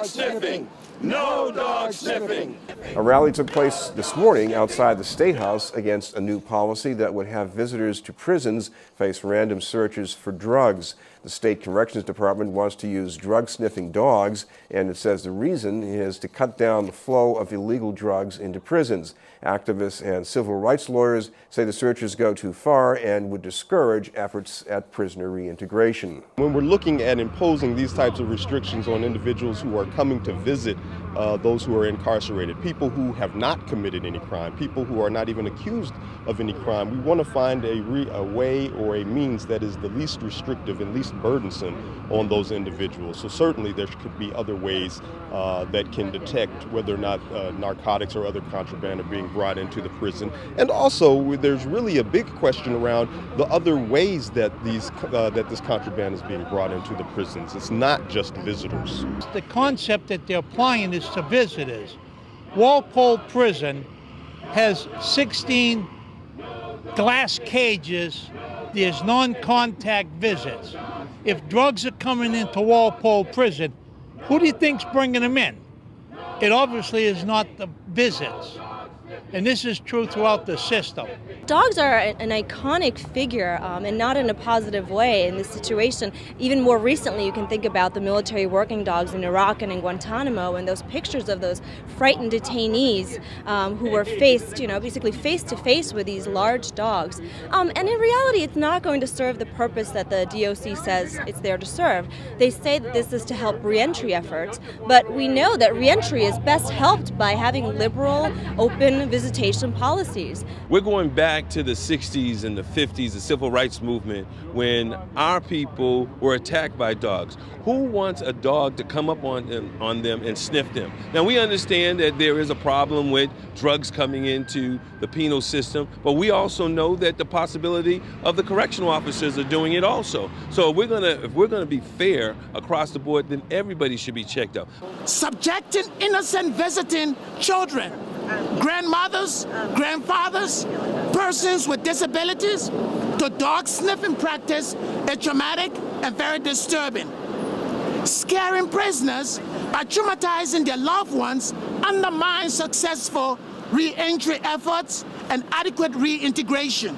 dog sniffing! No dog sniffing! A rally took place this morning outside the State House against a new policy that would have visitors to prisons face random searches for drugs. The State Corrections Department wants to use drug-sniffing dogs, and it says the reason is to cut down the flow of illegal drugs into prisons. Activists and civil rights lawyers say the searches go too far and would discourage efforts at prisoner reintegration. When we're looking at imposing these types of restrictions on individuals who are coming to visit those who are incarcerated, people who have not committed any crime, people who are not even accused of any crime, we want to find a way or a means that is the least restrictive and least burdensome on those individuals. So certainly there could be other ways that can detect whether or not narcotics or other contraband are being brought into the prison. And also there's really a big question around the other ways that this contraband is being brought into the prisons. It's not just visitors. The concept that they're applying is to visitors. Walpole Prison has 16 glass cages. There's non-contact visits. If drugs are coming into Walpole Prison, who do you think's bringing them in? It obviously is not the visits. And this is true throughout the system. Dogs are an iconic figure, and not in a positive way in this situation. Even more recently, you can think about the military working dogs in Iraq and in Guantanamo, and those pictures of those frightened detainees who were faced, basically face to face with these large dogs. And in reality, it's not going to serve the purpose that the DOC says it's there to serve. They say that this is to help reentry efforts, but we know that reentry is best helped by having liberal, open visitation policies. We're going back to the 60s and the 50s, the civil rights movement, when our people were attacked by dogs. Who wants a dog to come up on them and sniff them? Now, we understand that there is a problem with drugs coming into the penal system, but we also know that the possibility of the correctional officers are doing it also. So if we're gonna be fair across the board, then everybody should be checked out. Subjecting innocent visiting children, grandmothers, grandfathers, persons with disabilities to dog sniffing practice is traumatic and very disturbing. Scaring prisoners by traumatizing their loved ones undermines successful re-entry efforts and adequate reintegration.